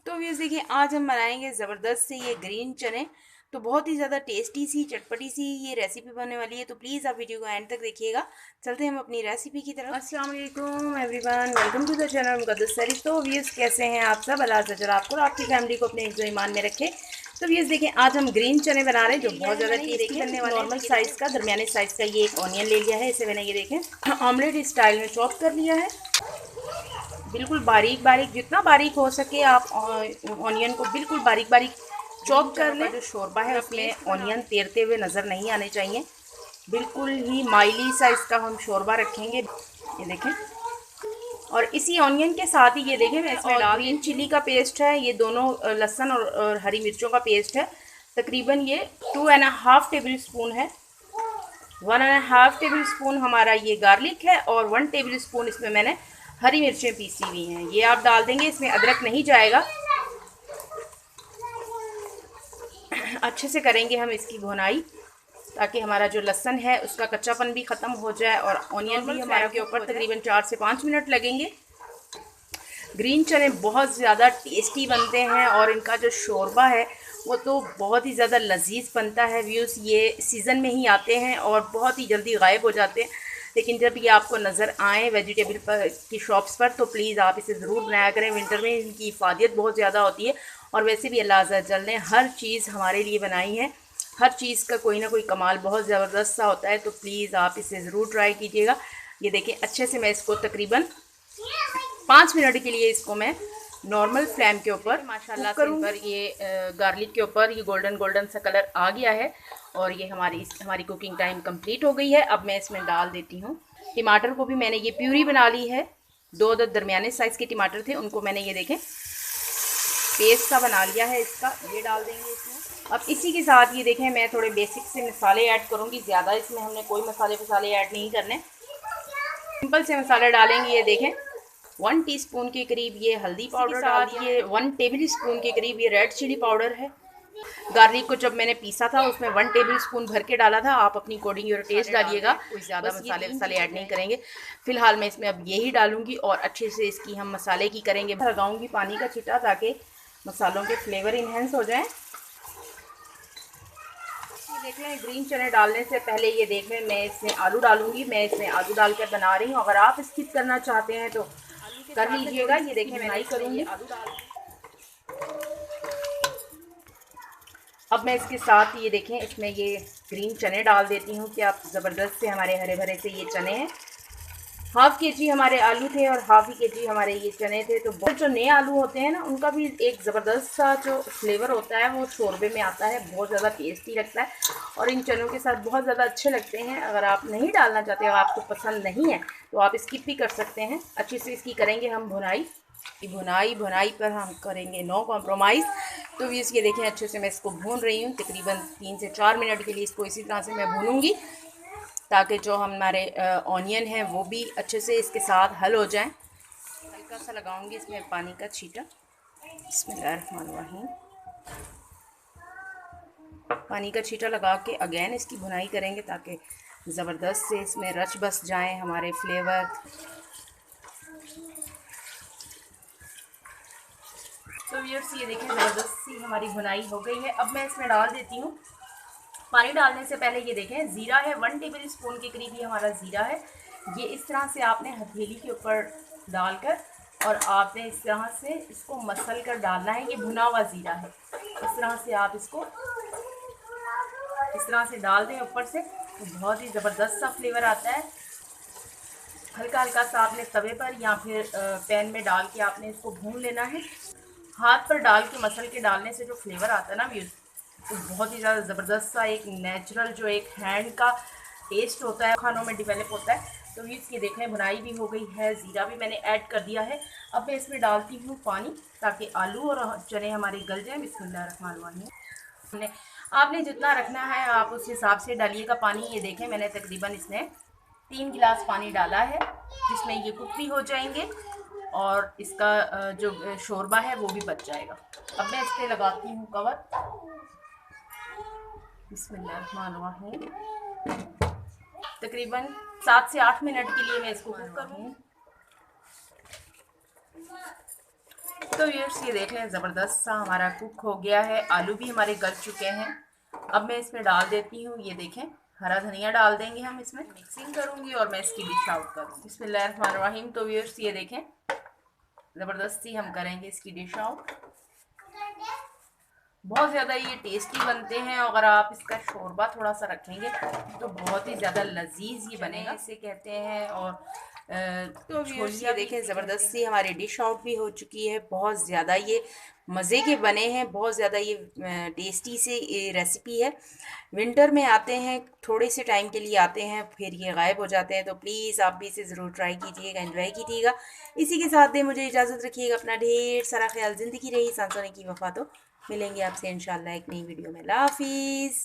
तो व्यूअर्स देखिए, आज हम बनाएंगे ज़बरदस्त से ये ग्रीन चने। तो बहुत ही ज़्यादा टेस्टी सी चटपटी सी ये रेसिपी बनने वाली है। तो प्लीज़ आप वीडियो को एंड तक देखिएगा। चलते हैं हम अपनी रेसिपी की तरफ। अस्सलाम वालेकुम everyone, welcome to the channel Muqaddas सैरिफ। तो व्यूअर्स कैसे हैं आप सब? अल्लाह ताला आपको और आपकी फैमिली को अपने इज़्ज़ो ईमान में रखे। तो व्यूअर्स देखिए, आज हम ग्रीन चने बना रहे हैं जो बहुत ज़्यादा टेस्टी बनने वाले हैं। नॉर्मल साइज़ का, दरमियाने साइज़ का ये एक ऑनियन ले लिया है। इसे मैंने ये देखें ऑमलेट स्टाइल में चॉप कर लिया है, बिल्कुल बारीक बारीक, जितना बारीक हो सके आप ऑनियन को बिल्कुल बारीक बारीक चॉप कर लें। जो शोरबा है उसमें ऑनियन तैरते हुए नज़र नहीं आने चाहिए, बिल्कुल ही माइली सा इसका हम शोरबा रखेंगे। ये देखें, और इसी ऑनियन के साथ ही ये देखें मैं इसमें डाल ग्रीन चिली का पेस्ट है, ये दोनों लहसुन और हरी मिर्चों का पेस्ट है। तकरीबन ये 2.5 टेबल स्पून है। 1.5 टेबल स्पून हमारा ये गार्लिक है और 1 टेबल स्पून इसमें मैंने हरी मिर्चें पीसी हुई हैं, ये आप डाल देंगे। इसमें अदरक नहीं जाएगा। अच्छे से करेंगे हम इसकी भुनाई ताकि हमारा जो लहसुन है उसका कच्चापन भी ख़त्म हो जाए और ऑनियन भी हमारे के ऊपर तकरीबन 4 से 5 मिनट लगेंगे। ग्रीन चने बहुत ज़्यादा टेस्टी बनते हैं और इनका जो शोरबा है वो तो बहुत ही ज़्यादा लजीज बनता है। व्यूज़ ये सीज़न में ही आते हैं और बहुत ही जल्दी गायब हो जाते हैं, लेकिन जब ये आपको नज़र आए वेजिटेबल पर की शॉप्स पर तो प्लीज़ आप इसे ज़रूर बनाया करें। विंटर में इनकी इफ़ादियत बहुत ज़्यादा होती है और वैसे भी अल्लाह अज़्ज़ा वजल ने हर चीज़ हमारे लिए बनाई है। हर चीज़ का कोई ना कोई कमाल बहुत ज़बरदस्त सा होता है, तो प्लीज़ आप इसे ज़रूर ट्राई कीजिएगा। ये देखिए, अच्छे से मैं इसको तकरीबन 5 मिनट के लिए इसको मैं नॉर्मल फ्लेम के ऊपर माशाल्लाह से पर ये गार्लिक के ऊपर ये गोल्डन गोल्डन सा कलर आ गया है और ये हमारी कुकिंग टाइम कंप्लीट हो गई है। अब मैं इसमें डाल देती हूँ टमाटर को भी। मैंने ये प्यूरी बना ली है, 2 दरमियाने साइज़ के टमाटर थे, उनको मैंने ये देखें पेस्ट सा बना लिया है इसका, ये डाल देंगे इसमें। अब इसी के साथ ये देखें मैं थोड़े बेसिक से मसाले ऐड करूँगी, ज़्यादा इसमें हमने कोई मसाले ऐड नहीं करने, सिंपल से मसाले डालेंगे। ये देखें 1 टीस्पून के करीब ये हल्दी पाउडर डाल दिए, 1 टेबल स्पून के करीब ये रेड चिली पाउडर है। गार्लिक को जब मैंने पीसा था उसमें 1 टेबल स्पून भर के डाला था, आप अपनी अकॉर्डिंग और टेस्ट डालिएगा, कोई ज़्यादा मसाले ऐड नहीं करेंगे। फिलहाल मैं इसमें अब यही डालूंगी और अच्छे से इसकी हम मसाले की करेंगे, लगाऊंगी पानी का छिटा ताकि मसालों के फ्लेवर इन्हेंस हो जाए। देख लें, ग्रीन चने डालने से पहले ये देख लें मैं इसमें आलू डालूंगी। मैं इसमें आलू डाल कर बना रही हूँ, अगर आप स्किप करना चाहते हैं तो कर लीजिएगा। ये देखें मैं नहीं करूँगी आलू डाल। अब मैं इसके साथ ये देखें इसमें ये ग्रीन चने डाल देती हूँ कि आप ज़बरदस्त से हमारे हरे भरे से ये चने हैं। 1/2 kg हमारे आलू थे और 1/2 kg हमारे ये चने थे। तो बहुत जो नए आलू होते हैं ना, उनका भी एक ज़बरदस्त सा जो फ्लेवर होता है वो शोरबे में आता है, बहुत ज़्यादा टेस्टी लगता है और इन चनों के साथ बहुत ज़्यादा अच्छे लगते हैं। अगर आप नहीं डालना चाहते, अगर आपको पसंद नहीं है तो आप स्किप भी कर सकते हैं। अच्छे से इसकी करेंगे हम भुनाई पर हम करेंगे नो कॉम्प्रोमाइज़। तो भी इसके देखें अच्छे से मैं इसको भून रही हूँ, तकरीबन 3 से 4 मिनट के लिए इसको इसी तरह से मैं भूनूंगी ताकि जो हमारे ऑनियन है वो भी अच्छे से इसके साथ हल हो जाएं। हल्का सा लगाऊंगी इसमें पानी का छींटा, बिस्मिल्लाहिर्रहमानिर्रहीम। पानी का छींटा लगा के अगेन इसकी भुनाई करेंगे ताकि ज़बरदस्त से इसमें रच बस जाएं हमारे फ्लेवर। तो व्यूअर्स ये देखें ज़बरदस्त सी हमारी भुनाई हो गई है। अब मैं इसमें डाल देती हूँ, पानी डालने से पहले ये देखें ज़ीरा है, 1 टेबल स्पून के करीब ये हमारा ज़ीरा है। ये इस तरह से आपने हथेली के ऊपर डालकर और आपने इस तरह से इसको मसल कर डालना है। ये भुना हुआ ज़ीरा है, इस तरह से आप इसको इस तरह से डाल दें ऊपर से तो बहुत ही ज़बरदस्त सा फ्लेवर आता है। हल्का हल्का सा आपने तवे पर या फिर पैन में डाल के आपने इसको भून लेना है। हाथ पर डाल के मसल के डालने से जो फ्लेवर आता है ना व्यूज़, तो बहुत ही ज़्यादा ज़बरदस्त सा एक नेचुरल जो एक हैंड का टेस्ट होता है खानों में डेवलप होता है। तो इसकी देखें भुनाई भी हो गई है, ज़ीरा भी मैंने ऐड कर दिया है। अब मैं इसमें डालती हूँ पानी ताकि आलू और चने हमारे गल जाएँ। बिस्मिल्लाहिर्रहमानिर्रहीम। आपने जितना रखना है आप उस हिसाब से डालिएगा पानी। ये देखें मैंने तकरीबन इसमें 3 गिलास पानी डाला है जिसमें ये कुक भी हो जाएंगे और इसका जो शोरबा है वो भी बच जाएगा। अब मैं इस पर लगाती हूँ कवर, बिस्मिल्लाहिर्रहमानिर्रहीम। तकरीबन 7 से 8 मिनट के लिए मैं इसको कुक करूँगी। तो व्यूअर्स ये देख लें ज़बरदस्त सा हमारा कुक हो गया है, आलू भी हमारे गल चुके हैं। अब मैं इसमें डाल देती हूँ, ये देखें हरा धनिया डाल देंगे हम इसमें, मिक्सिंग करूँगी और मैं इसकी डिश आउट करूँगी। बिस्मिल्लाहिर्रहमानिर्रहीम। तो व्यूअर्स ये देखें ज़बरदस्ती हम करेंगे इसकी डिश आउट। बहुत ज़्यादा ये टेस्टी बनते हैं, अगर आप इसका शोरबा थोड़ा सा रखेंगे तो बहुत ही ज़्यादा लजीज ये बनेगा, इसे कहते हैं। और तो ये देखें ज़बरदस्ती हमारी डिश आउट भी हो चुकी है। बहुत ज़्यादा ये मज़े के बने हैं, बहुत ज़्यादा ये टेस्टी से ये रेसिपी है। विंटर में आते हैं, थोड़े से टाइम के लिए आते हैं, फिर ये गायब हो जाते हैं। तो प्लीज़ आप भी इसे ज़रूर ट्राई कीजिएगा, एंजॉय कीजिएगा। इसी के साथ दे मुझे इजाज़त रखिएगा, अपना ढेर सारा ख्याल। ज़िंदगी रही सांस होने की वफ़ा। तो मिलेंगे आपसे इंशाल्लाह एक नई वीडियो में। अल्लाह हाफिज़।